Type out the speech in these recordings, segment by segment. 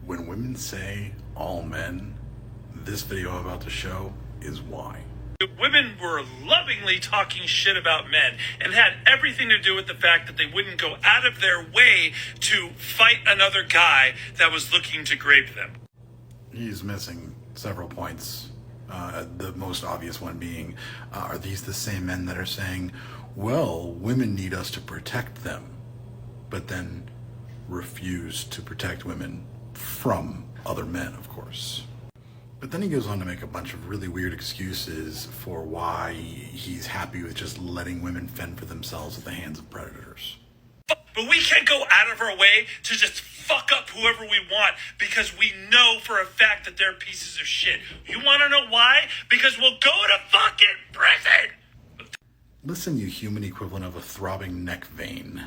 When women say all men, this video I'm about to show is why. Women were lovingly talking shit about men and had everything to do with the fact that they wouldn't go out of their way to fight another guy that was looking to grape them. He's missing several points. The most obvious one being, are these the same men that are saying, well, women need us to protect them, but then refuse to protect women from other men, of course. But then he goes on to make a bunch of really weird excuses for why he's happy with just letting women fend for themselves at the hands of predators. But we can't go out of our way to just fuck up whoever we want because we know for a fact that they're pieces of shit. You want to know why? Because we'll go to fucking prison! Listen, you human equivalent of a throbbing neck vein.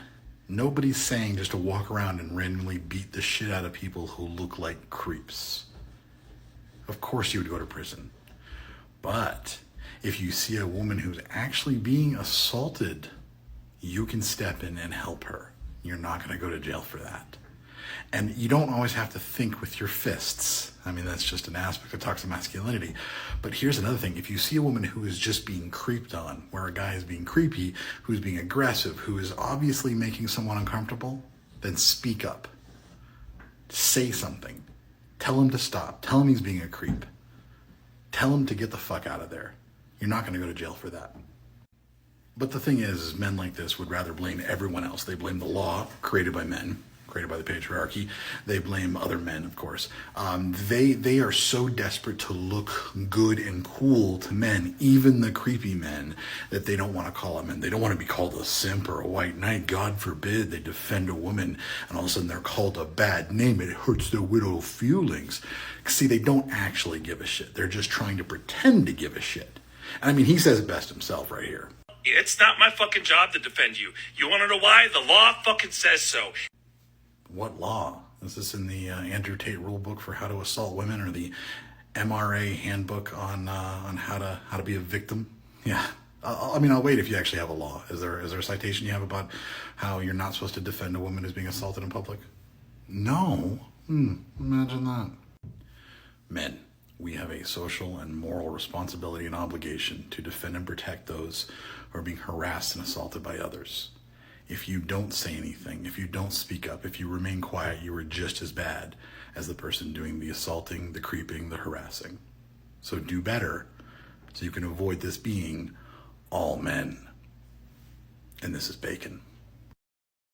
Nobody's saying just to walk around and randomly beat the shit out of people who look like creeps. Of course you would go to prison. But if you see a woman who's actually being assaulted, you can step in and help her. You're not going to go to jail for that. And you don't always have to think with your fists. I mean, that's just an aspect of toxic masculinity. But here's another thing. If you see a woman who is just being creeped on, where a guy is being creepy, who's being aggressive, who is obviously making someone uncomfortable, then speak up. Say something. Tell him to stop. Tell him he's being a creep. Tell him to get the fuck out of there. You're not going to go to jail for that. But the thing is men like this would rather blame everyone else. They blame the law created by men, created by the patriarchy. They blame other men, of course. They are so desperate to look good and cool to men, even the creepy men, that they don't want to call them men. They don't want to be called a simp or a white knight. God forbid they defend a woman and all of a sudden they're called a bad name. It hurts their widow feelings. See, they don't actually give a shit. They're just trying to pretend to give a shit. And I mean, he says it best himself right here. It's not my fucking job to defend you. You want to know why? The law fucking says so. What law? Is this in the Andrew Tate rule book for how to assault women, or the MRA handbook on how to be a victim? Yeah. I'll wait if you actually have a law. Is there a citation you have about how you're not supposed to defend a woman who's being assaulted in public? No. Imagine that. Men, we have a social and moral responsibility and obligation to defend and protect those who are being harassed and assaulted by others. If you don't say anything, if you don't speak up, if you remain quiet, you are just as bad as the person doing the assaulting, the creeping, the harassing. So do better so you can avoid this being all men. And this is Bacon.